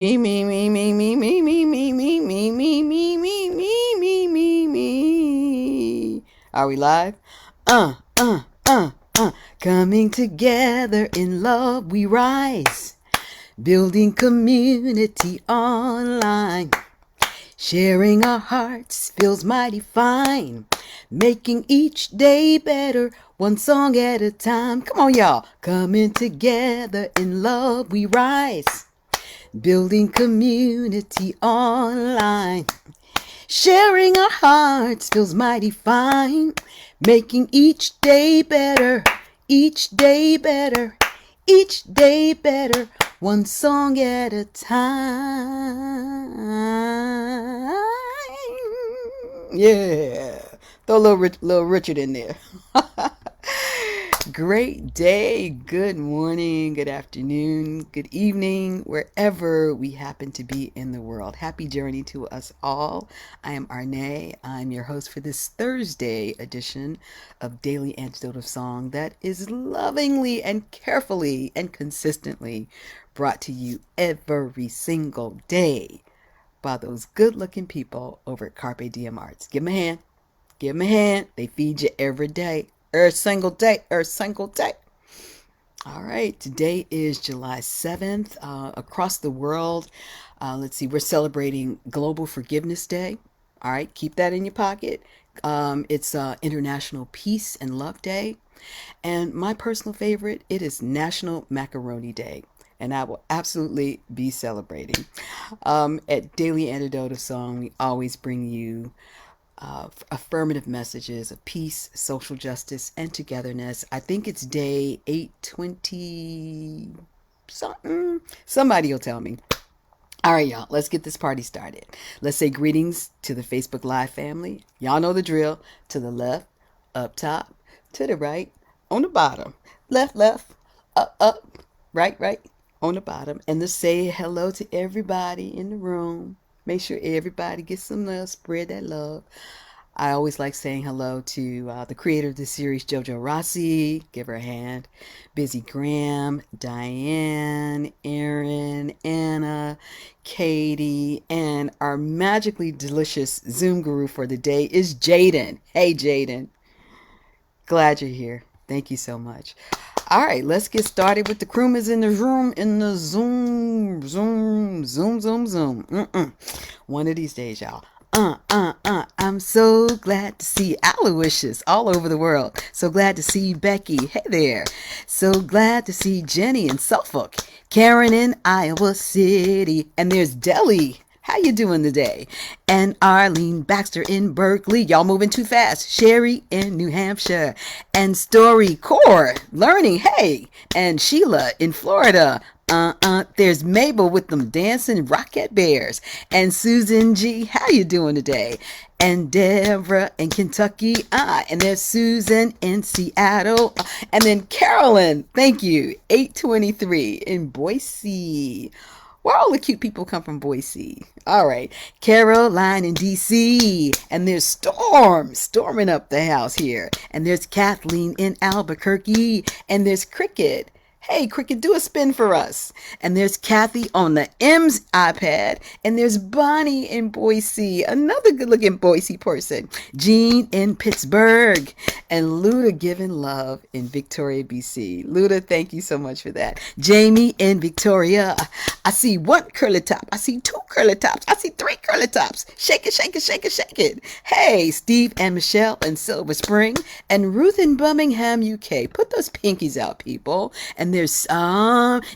Me, me, me, me, me, me, me, me, me, me, me, me, me, me, me, me, me. Are we live? Uh, uh, uh, Coming together in love we rise. Building community online. Sharing our hearts feels mighty fine. Making each day better, one song at a time. Come on, y'all. Coming together in love we rise. Building community online. Sharing our hearts feels mighty fine. Making each day better, each day better, each day better. One song at a time. Yeah. Throw a little Richard in there. Great day, good morning, good afternoon, good evening, wherever we happen to be in the world. Happy journey to us all. I am Arnaé. I'm your host for this Thursday edition of Daily Antidote of Song that is lovingly and carefully and consistently brought to you every single day by those good looking people over at Carpe Diem Arts. Give them a hand. Give them a hand. They feed you every day. Every single day. Every single day. All right. Today is July 7th. Across the world, let's see, we're celebrating Global Forgiveness Day. All right. Keep that in your pocket. It's International Peace and Love Day. And my personal favorite, it is National Macaroni Day. And I will absolutely be celebrating. At Daily Antidote of Song, we always bring you affirmative messages of peace, social justice, and togetherness. I think it's day 820 something. Somebody will tell me. All right, y'all, let's get this party started. Let's say greetings to the Facebook Live family. Y'all know the drill. To the left, up top, to the right, on the bottom. Left, left, up, right, right, on the bottom. And let's say hello to everybody in the room. Make sure everybody gets some love, spread that love. I always like saying hello to the creator of the series, Jo Rasi. Give her a hand. Busy Graham, Diane, Aaron, Anna, Katie, and our magically delicious Zoom guru for the day is Jaden. Hey, Jaden. Glad you're here. Thank you so much. All right, let's get started with the crew is in the room, in the Zoom, Zoom, Zoom, Zoom, Zoom. One of these days, y'all. I'm so glad to see Aloysius all over the world. So glad to see Becky. Hey there. So glad to see Jenny in Suffolk. Karen in Iowa City. And there's Deli. How you doing today? And Arlene Baxter in Berkeley. Y'all moving too fast. Sherry in New Hampshire. And Story Core learning. Hey. And Sheila in Florida. There's Mabel with them dancing Rocket Bears. And Susan G. How you doing today? And Deborah in Kentucky. And there's Susan in Seattle. And then Carolyn, thank you, 823 in Boise. Where all the cute people come from Boise. All right. Caroline in D.C. And there's Storm storming up the house here. And there's Kathleen in Albuquerque. And there's Cricket. Hey, Cricket, do a spin for us. And there's Kathy on the M's iPad. And there's Bonnie in Boise, another good-looking Boise person. Jean in Pittsburgh. And Luda giving love in Victoria, BC. Luda, thank you so much for that. Jamie in Victoria. I see one curly top. I see two curly tops. I see three curly tops. Shake it, shake it, shake it, shake it. Hey, Steve and Michelle in Silver Spring. And Ruth in Birmingham, UK. Put those pinkies out, people. And there's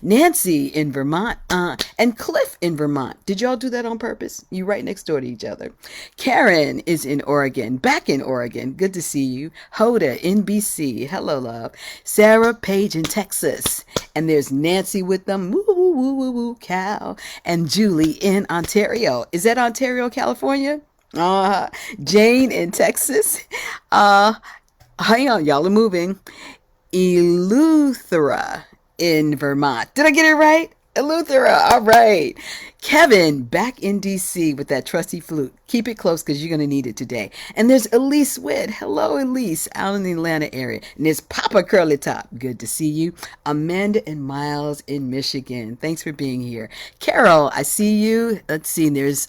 Nancy in Vermont and Cliff in Vermont. Did y'all do that on purpose? You right next door to each other. Karen is in Oregon, back in Oregon. Good to see you. Hoda in BC. Hello, love. Sarah Page in Texas. And there's Nancy with them. Woo, woo, woo, woo, woo, cow. And Julie in Ontario. Is that Ontario, California? Jane in Texas. Hang on, y'all are moving. Eleuthera in Vermont. Did I get it right? Eleuthera. All right. Kevin back in DC with that trusty flute. Keep it close because you're going to need it today. And there's Elise Witt. Hello, Elise, out in the Atlanta area. And there's Papa Curly Top. Good to see you. Amanda and Miles in Michigan. Thanks for being here. Carol, I see you. Let's see. There's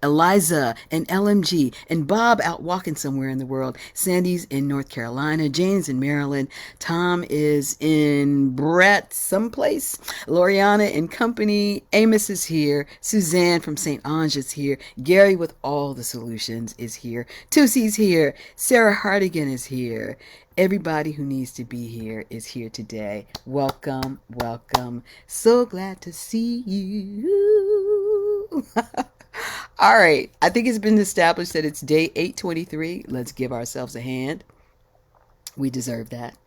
Eliza and LMG and Bob out walking somewhere in the world. Sandy's in North Carolina. Jane's in Maryland. Tom is in Brett someplace. Loriana and company. Amos is here. Suzanne from St. Ange is here. Gary with all the solutions is here. Tussie's here. Sarah Hardigan is here. Everybody who needs to be here is here today. Welcome, welcome. So glad to see you. All right. I think it's been established that it's day 823. Let's give ourselves a hand. We deserve that.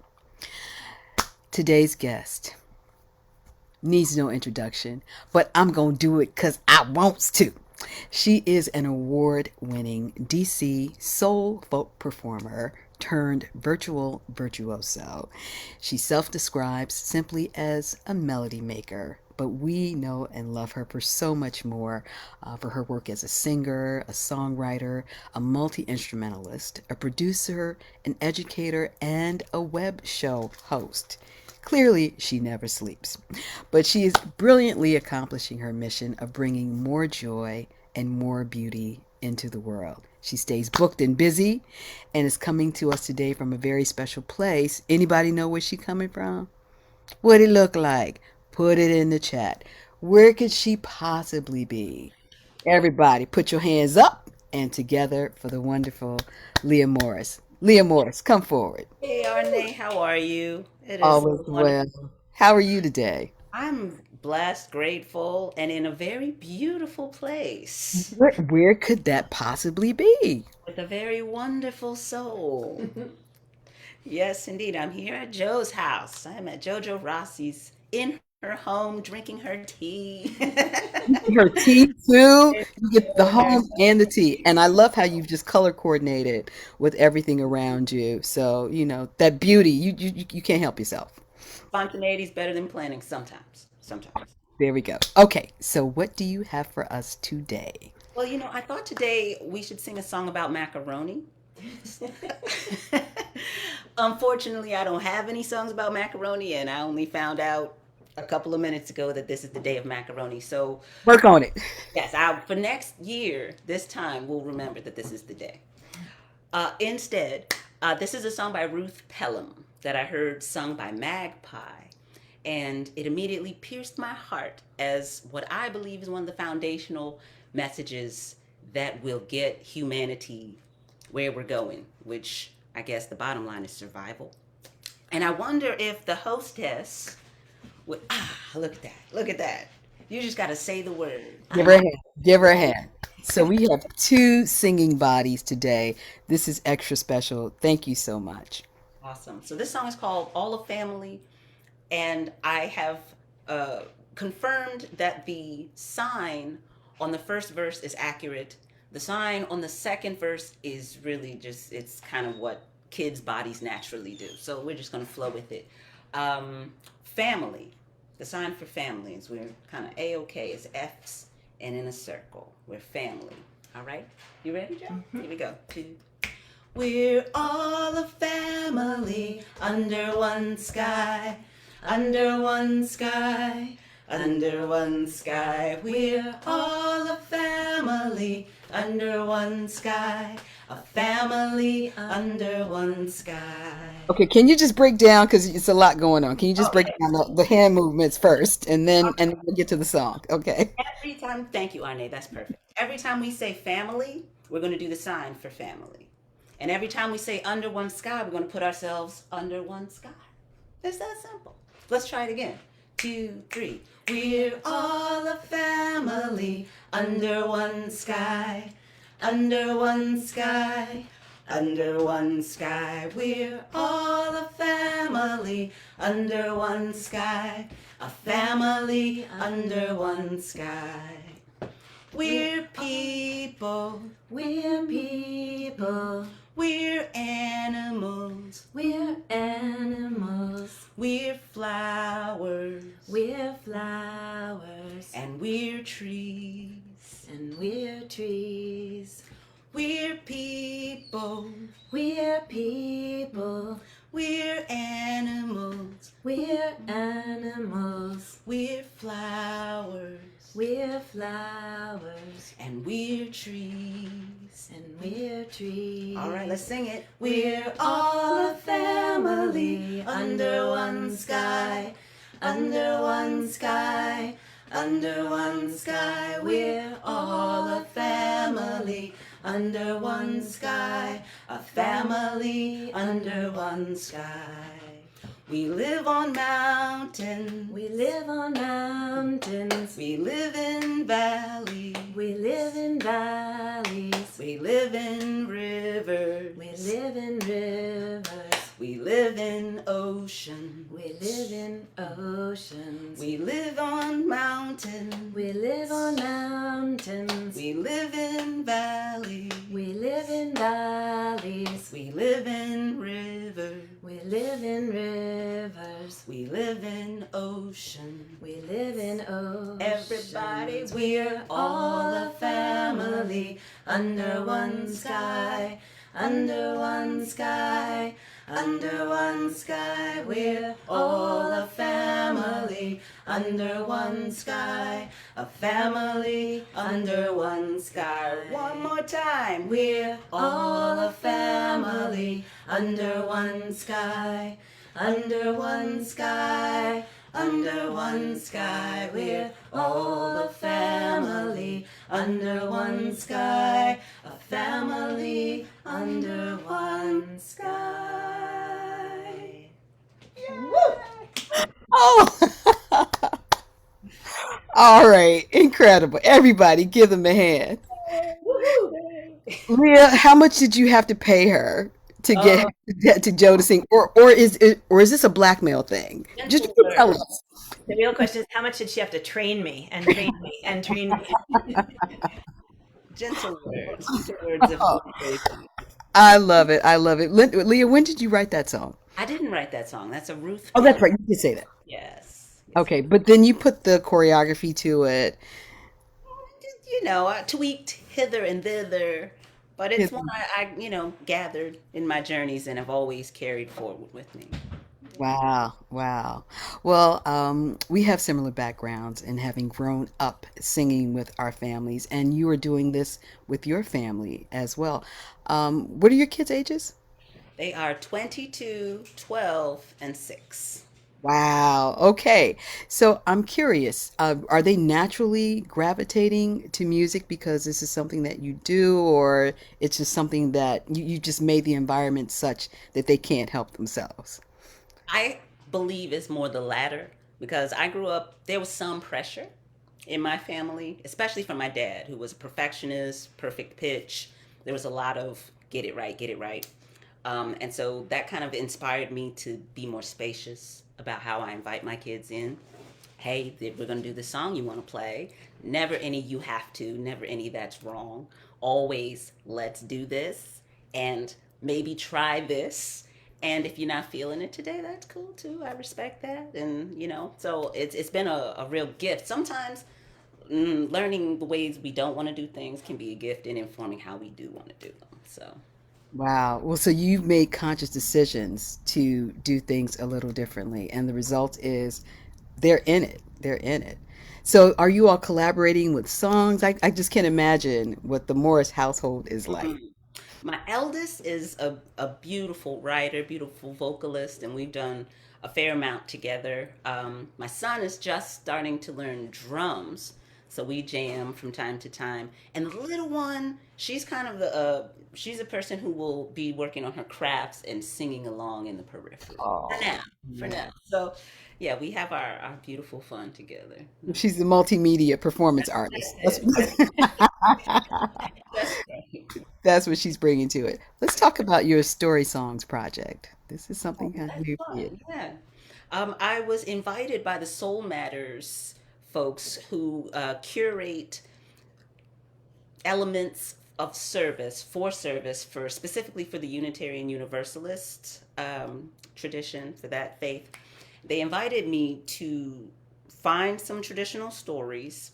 Today's guest needs no introduction, but I'm going to do it because I wants to. She is an award-winning DC soul folk performer turned virtual virtuoso. She self-describes simply as a melody maker, but we know and love her for so much more, for her work as a singer, a songwriter, a multi-instrumentalist, a producer, an educator, and a web show host. Clearly, she never sleeps, but she is brilliantly accomplishing her mission of bringing more joy and more beauty into the world. She stays booked and busy and is coming to us today from a very special place. Anybody know where she's coming from? What it look like? Put it in the chat. Where could she possibly be? Everybody, put your hands up and together for the wonderful Lea Morris. Lea Morris, come forward. Hey Arnaé, how are you? It is Always so well. wonderful. How are you today? I'm blessed, grateful, and in a very beautiful place Where could that possibly be? with a very wonderful soul. Yes, indeed. I'm here at Jo's house. I'm at Jo Rasi's in her home drinking her tea. Her tea too. You get the Enjoying home and the herself. tea. And I love how you've just color coordinated with everything around you. So, that beauty, you can't help yourself. Spontaneity is better than planning sometimes. Sometimes. There we go. Okay, so what do you have for us today? Well, I thought today we should sing a song about macaroni. Unfortunately, I don't have any songs about macaroni, and I only found out a couple of minutes ago that this is the day of macaroni. So, Work on it. yes, for next year, this time, we'll remember that this is the day. Instead, this is a song by Ruth Pelham that I heard sung by Magpie, and it immediately pierced my heart as what I believe is one of the foundational messages that will get humanity where we're going, which I guess the bottom line is survival. And I wonder if the hostess would, look at that, look at that. You just got to say the word. Give her a hand. Give her a hand. So we have two singing bodies today. This is extra special. Thank you so much. Awesome. So this song is called All a Family, and I have confirmed that the sign on the first verse is accurate. The sign on the second verse is really just, it's kind of what kids' bodies naturally do. So we're just going to flow with it. Family. The sign for family is we're kind of A-OK. It's F's and in a circle. We're family. All right? You ready, Joe? Here we go. Two. We're all a family under one sky, under one sky, under one sky. We're all a family under one sky, a family under one sky. Okay, can you just break down because it's a lot going on? Can you just break Okay. down the hand movements first, and then we'll get to the song? Okay. Every time, thank you, Arne, that's perfect. Every time we say family, we're going to do the sign for family. And every time we say under one sky, we're going to put ourselves under one sky. It's that simple. Let's try it again. Two, three. We're all a family under one sky, under one sky, under one sky. We're all a family under one sky, a family under one sky. We're people, we're people, we're animals, we're animals, We're flowers. We're flowers. And we're trees. And we're trees. We're people. We're people. We're animals. We're animals. We're flowers. We're flowers. And we're trees. And we're trees. All right, let's sing it. We're all a family under one sky. Under one sky. Under one sky. We're all a family under one sky. A family under one sky. We live on mountains. We live on mountains. We live in valleys. We live in valleys. We live in rivers. We live in rivers. We live in oceans. We live in oceans. We live on mountains. We live on mountains. We live in valleys. We live in valleys. We live in rivers. We live in rivers. We live in oceans. We live in oceans. Everybody, we're all a family under one sky. Under one sky. Under one sky. We're all a family under one sky. A family under one sky. One more time. We're all a family under one sky. Under one sky. Under one sky. We're all a family under one sky. A family under one sky. Oh, all right. Incredible. Everybody give them a hand. Leah, how much did you have to pay her to get Oh, to Joe to sing? Or is this a blackmail thing? Just gentle tell words. us. The real question is, how much did she have to train me and train me and train me? Gentle words. Gentle words of Oh, motivation. I love it. I love it. Leah, when did you write that song? I didn't write that song. That's a Ruth Oh, that's Hill. right. You did say that. Yes. Yes. Okay, but then you put the choreography to it. I tweaked hither and thither, but it's one I gathered in my journeys and have always carried forward with me. Wow, wow. Well, we have similar backgrounds in having grown up singing with our families, and you are doing this with your family as well. What are your kids' ages? They are 22, 12, and 6. Wow. Okay. So I'm curious, are they naturally gravitating to music because this is something that you do, or it's just something that you just made the environment such that they can't help themselves? I believe it's more the latter because I grew up, there was some pressure in my family, especially from my dad, who was a perfectionist, perfect pitch. There was a lot of get it right, get it right. And so that kind of inspired me to be more spacious about how I invite my kids in. Hey, we're going to do the song you want to play. Never any you have to, never any that's wrong. Always let's do this and maybe try this. And if you're not feeling it today, that's cool too. I respect that. And, so it's been a real gift. Sometimes learning the ways we don't want to do things can be a gift in informing how we do want to do them. So Wow. Well, so you've made conscious decisions to do things a little differently, and the result is they're in it. They're in it. So are you all collaborating with songs? I just can't imagine what the Morris household is like. mm. My eldest is a beautiful writer, beautiful vocalist, and we've done a fair amount together. My son is just starting to learn drums, so we jam from time to time. And the little one, she's kind of she's a person who will be working on her crafts and singing along in the periphery for Oh, now. For now, so yeah, we have our beautiful fun together. she's the multimedia performance That's artist. That's it. That's right. that's what she's bringing to it. Let's talk about your Story Songs project. This is something Oh, kind of that's new for you. fun. Yeah. I was invited by the Soul Matters folks who curate elements of service for specifically for the Unitarian Universalist tradition for that faith. They invited me to find some traditional stories,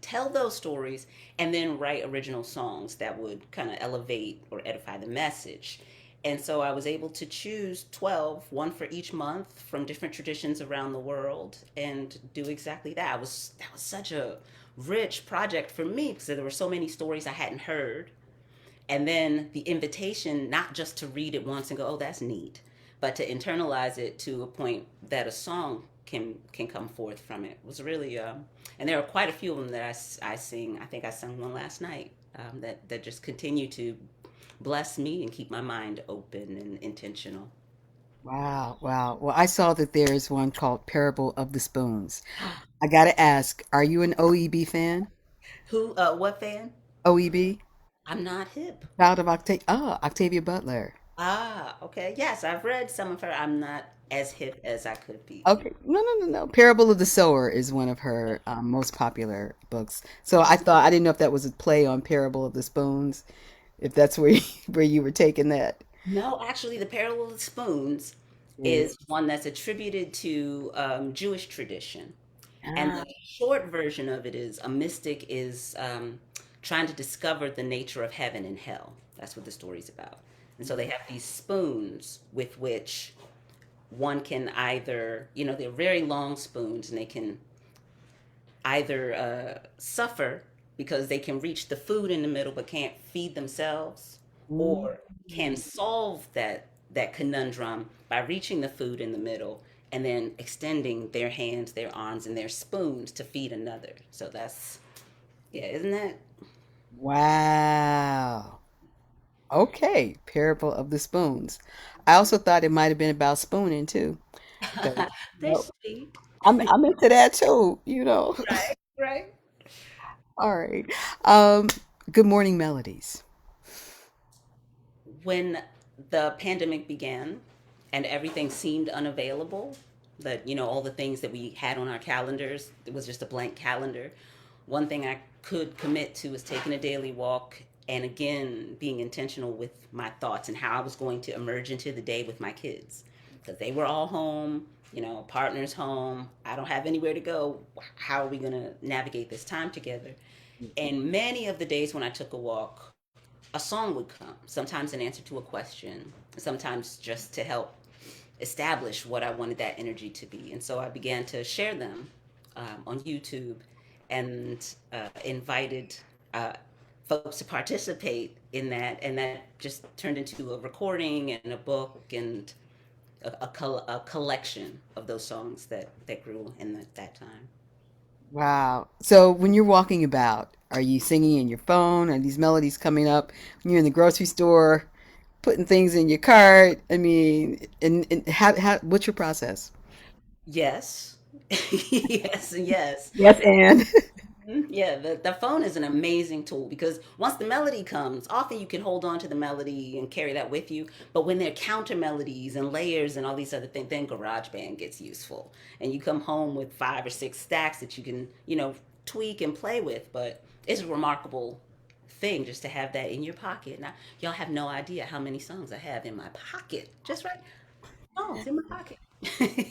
tell those stories, and then write original songs that would kind of elevate or edify the message. And so I was able to choose 12, one for each month from different traditions around the world, and do exactly that. That was such a rich project for me because there were so many stories I hadn't heard. And then the invitation, not just to read it once and go, oh, that's neat, but to internalize it to a point that a song can come forth from it was really, and there are quite a few of them that I sing. I think I sung one last night, that just continue to bless me and keep my mind open and intentional. Wow, wow. Well, I saw that there's one called Parable of the Spoons. I gotta ask, are you an OEB fan? Who, what fan? OEB? I'm not hip. Child of Octavia Butler. Ah, okay. Yes, I've read some of her. I'm not as hip as I could be. Okay, no, no, no, no. Parable of the Sower is one of her most popular books. So I thought I didn't know if that was a play on Parable of the Spoons, if that's where where you were taking that. No, actually, the Parable of the Spoons Mm. is one that's attributed to Jewish tradition. And Ah. the short version of it is a mystic is trying to discover the nature of heaven and hell. That's what the story's about. And so they have these spoons with which one can either, they're very long spoons and they can either suffer because they can reach the food in the middle but can't feed themselves, Mm. or can solve that conundrum by reaching the food in the middle and then extending their hands, their arms, and their spoons to feed another. So that's, yeah, isn't that? Wow. Okay, Parable of the Spoons. I also thought it might have been about spooning too. 'Cause, They're nope, sweet. I'm into that too, you know. Right, right. All right. Um, Good morning melodies. When the pandemic began and everything seemed unavailable, that, all the things that we had on our calendars, it was just a blank calendar. One thing I could commit to was taking a daily walk, and again being intentional with my thoughts and how I was going to emerge into the day with my kids, because they were all home, partners home. I don't have anywhere to go. How are we going to navigate this time together? And many of the days when I took a walk, a song would come, sometimes an answer to a question, sometimes just to help establish what I wanted that energy to be. And so I began to share them on YouTube, and invited uh, folks to participate in that. And that just turned into a recording and a book and a collection of those songs that grew in that time. Wow. So when you're walking about, are you singing in your phone? Are these melodies coming up when you're in the grocery store, putting things in your cart? I mean, and what's your process? Yes. Yes, yes. Yes, and Yeah, the phone is an amazing tool because once the melody comes, often you can hold on to the melody and carry that with you. But when there are counter melodies and layers and all these other things, then GarageBand gets useful. And you come home with 5 or 6 stacks that you can, tweak and play with. But it's a remarkable thing just to have that in your pocket. Now, y'all have no idea how many songs I have in my pocket. Just right, songs in my pocket,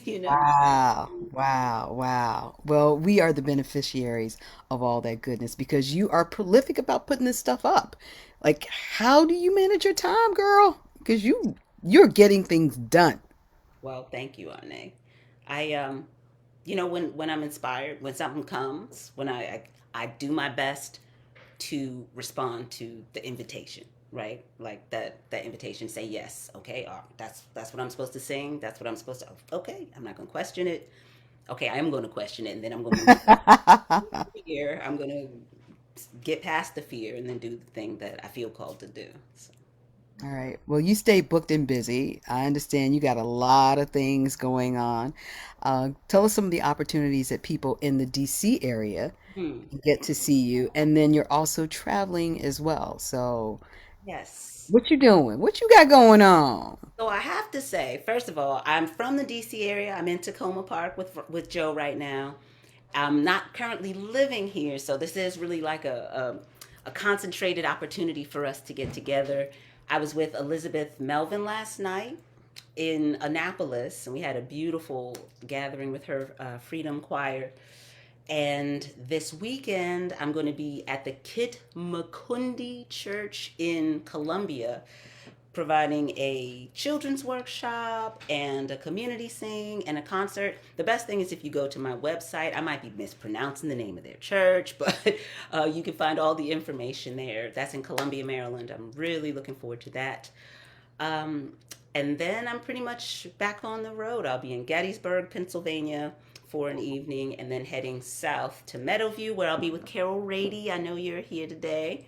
you know? wow, wow, wow. Well, we are the beneficiaries of all that goodness because you are prolific about putting this stuff up. Like, how do you manage your time, girl? Because you're getting things done. Well, thank you, Arne. I when I'm inspired, when something comes, when I do my best to respond to the invitation, right? Like that invitation, say yes, okay, that's what I'm supposed to sing. That's what I'm supposed to. Okay, I'm not gonna question it. Okay, I am gonna question it, and then I'm gonna move fear. I'm gonna get past the fear, and then do the thing that I feel called to do. So, All right. Well, you stay booked and busy. I understand you got a lot of things going on. Tell us some of the opportunities that people in the DC area hmm. get to see you, and then you're also traveling as well. So, Yes. what you doing? What you got going on? So I have to say, first of all, I'm from the DC area. I'm in Tacoma Park with Joe right now. I'm not currently living here, so this is really like a concentrated opportunity for us to get together. I was with Elizabeth Melvin last night, in Annapolis, and we had a beautiful gathering with her Freedom Choir. And this weekend, I'm going to be at the Kit Makundi Church in Columbia, providing a children's workshop and a community sing and a concert. The best thing is if you go to my website, I might be mispronouncing the name of their church, but you can find all the information there. That's in Columbia, Maryland. I'm really looking forward to that. Um, and then I'm pretty much back on the road. I'll be in Gettysburg, Pennsylvania for an evening, and then heading south to Meadowview, where I'll be with Carol Rady. I know you're here today.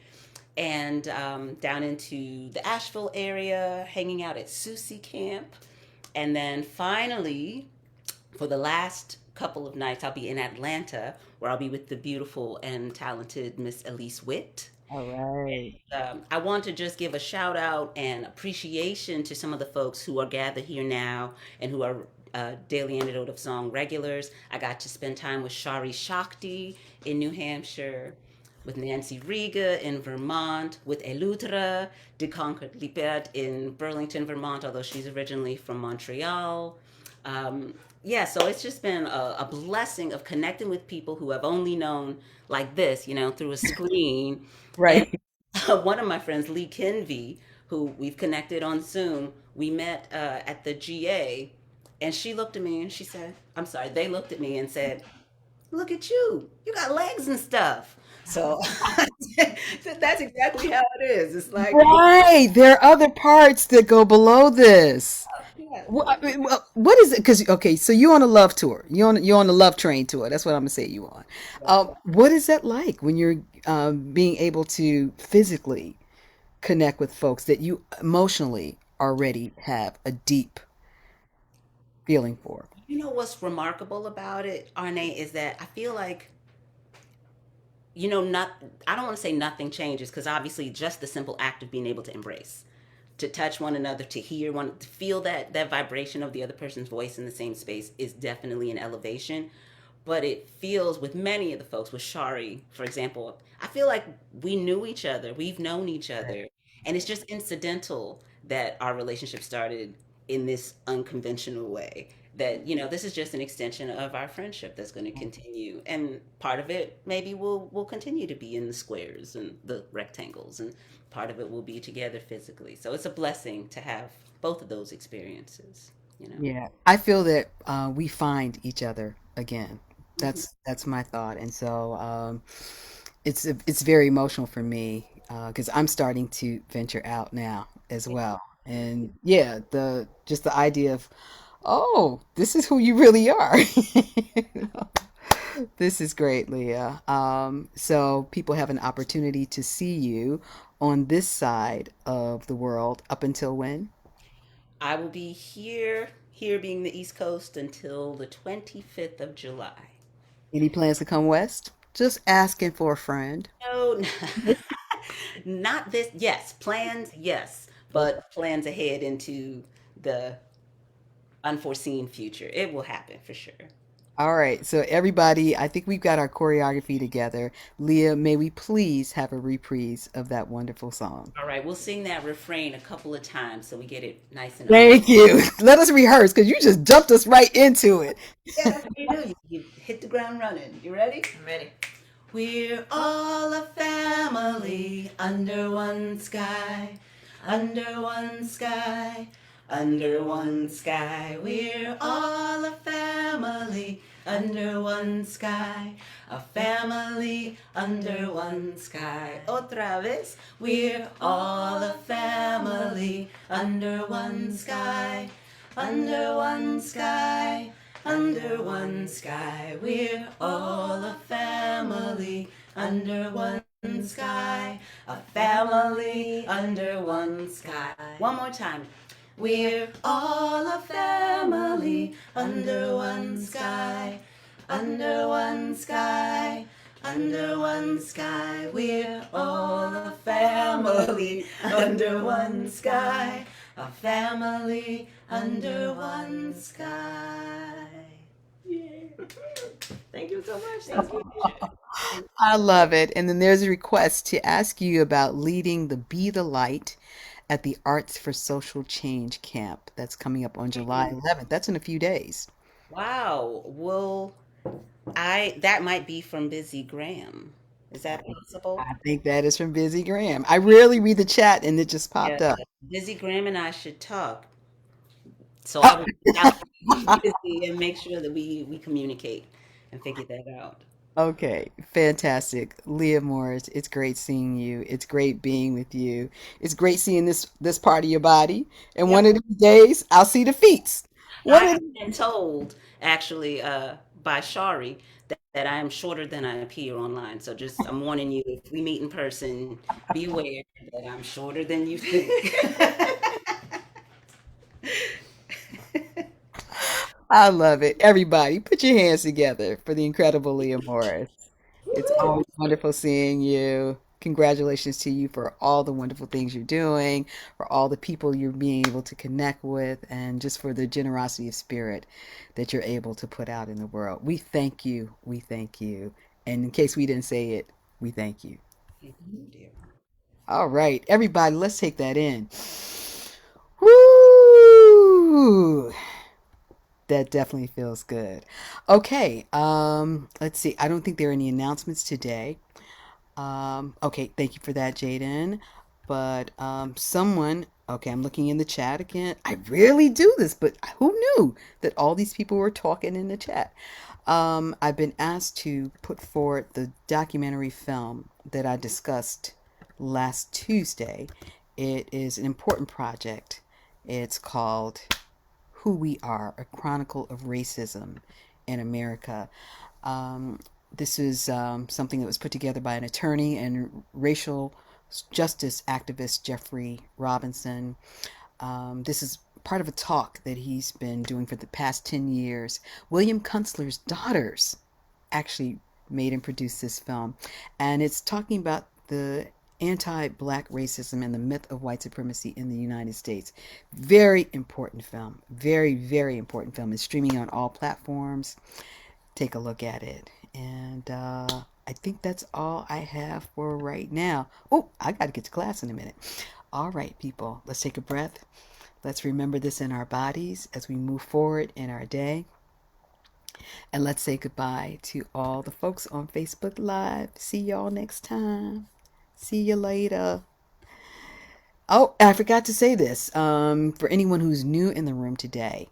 And down into the Asheville area, hanging out at Susie Camp. And then finally, for the last couple of nights, I'll be in Atlanta, where I'll be with the beautiful and talented Miss Elise Witt. All right. I want to just give a shout out and appreciation to some of the folks who are gathered here now and who are Daily Antidote of Song regulars. I got to spend time with Shari Shakti in New Hampshire, with Nancy Riga in Vermont, with Elutra de Concord Lipert in Burlington, Vermont, although she's originally from Montreal. Yeah, so it's just been a blessing of connecting with people who have only known like this, through a screen. And Right. one of my friends, Lee Kinvey, who we've connected on Zoom, we met at the GA, and she looked at me and she said, I'm sorry, they looked at me and said, look at you, you got legs and stuff. So that's exactly how it is. It's like, Right. There are other parts that go below this. yeah, Well, I mean, well, what is it? Because okay, so you on a love tour. You on the love train tour. That's what I'm gonna say you on. What is that like when you're being able to physically connect with folks that you emotionally already have a deep feeling for? what's remarkable about it, Arne, is that I feel like not I don't want to say nothing changes because obviously just the simple act of being able to embrace, to touch one another, to hear one, to feel that vibration of the other person's voice in the same space is definitely an elevation. But it feels with many of the folks, with Shari, for example, I feel like we knew each other, we've known each other, and it's just incidental that our relationship started in this unconventional way. That this is just an extension of our friendship that's going to continue, and part of it maybe will continue to be in the squares and the rectangles, and part of it will be together physically. So it's a blessing to have both of those experiences. You know. Yeah, I feel that we find each other again. Mhm. That's my thought, and so it's very emotional for me because I'm starting to venture out now as well, and yeah, the just the idea of oh, this is who you really are. You know? This is great, Leah. So people have an opportunity to see you on this side of the world up until when? I will be here being the East Coast until the 25th of July. Any plans to come west? Just asking for a friend. No, not this. Yes, plans, yes, but plans ahead into the unforeseen future. It will happen for sure. All right, so everybody, I think we've got our choreography together. Leah, may we please have a reprise of that wonderful song? All right, we'll sing that refrain a couple of times so we get it nice and on. Thank you. Let us rehearse because you just jumped us right into it. Yeah, that's what you do. You hit the ground running. You ready? I'm ready. We're all a family under one sky, under one sky, under one sky. We're all a family under one sky, a family under one sky. Otra vez. We're all a family under one sky, under one sky. Under one sky, we're all a family. Under one sky, a family. Under one sky. One more time. We're all a family. Under one sky, under one sky. Under one sky, we're all a family. Under one sky, a family under one sky. Thank you so much. Thank you. I love it. And then there's a request to ask you about leading the Be the Light at the Arts for Social Change camp that's coming up on July 11th. That's in a few days. Wow. Will I that might be from Busy Graham. Is that possible? I think that is from Busy Graham. I rarely read the chat and it just Yeah. popped up. Busy Graham and I should talk. So I Oh. will reach out to Busy and make sure that we communicate and figure that out. Okay, fantastic. Lea Morris, it's great seeing you. It's great being with you. It's great seeing this part of your body. And Yep. one of these days, I'll see the feet. I One of have been told actually by Shari that I am shorter than I appear online. So just I'm warning you, if we meet in person, be aware that I'm shorter than you think. I love it. Everybody, put your hands together for the incredible Lea Morris. It's always wonderful seeing you. Congratulations to you for all the wonderful things you're doing, for all the people you're being able to connect with, and just for the generosity of spirit that you're able to put out in the world. We thank you. We thank you. And in case we didn't say it, we thank you. Thank you, dear. All right, everybody, let's take that in. Woo! That definitely feels good. Okay, let's see. I don't think there are any announcements today. Okay, thank you for that, Jaden. But someone, okay, I'm looking in the chat again. I rarely do this, but who knew that all these people were talking in the chat? I've been asked to put forward the documentary film that I discussed last Tuesday. It is an important project. It's called Who We Are, a Chronicle of Racism in America. Um, this is something that was put together by an attorney and racial justice activist, Jeffrey Robinson. This is part of a talk that he's been doing for the past 10 years. William Kunstler's daughters actually made and produced this film, and it's talking about the anti-black racism and the myth of white supremacy in the United States. Very important film. Very, very important film. It's streaming on all platforms. Take a look at it. And I think that's all I have for right now. Oh, I got to get to class in a minute. All right, people, let's take a breath. Let's remember this in our bodies as we move forward in our day. And let's say goodbye to all the folks on Facebook Live. See y'all next time. See you later. Oh, I forgot to say this. For anyone who's new in the room today,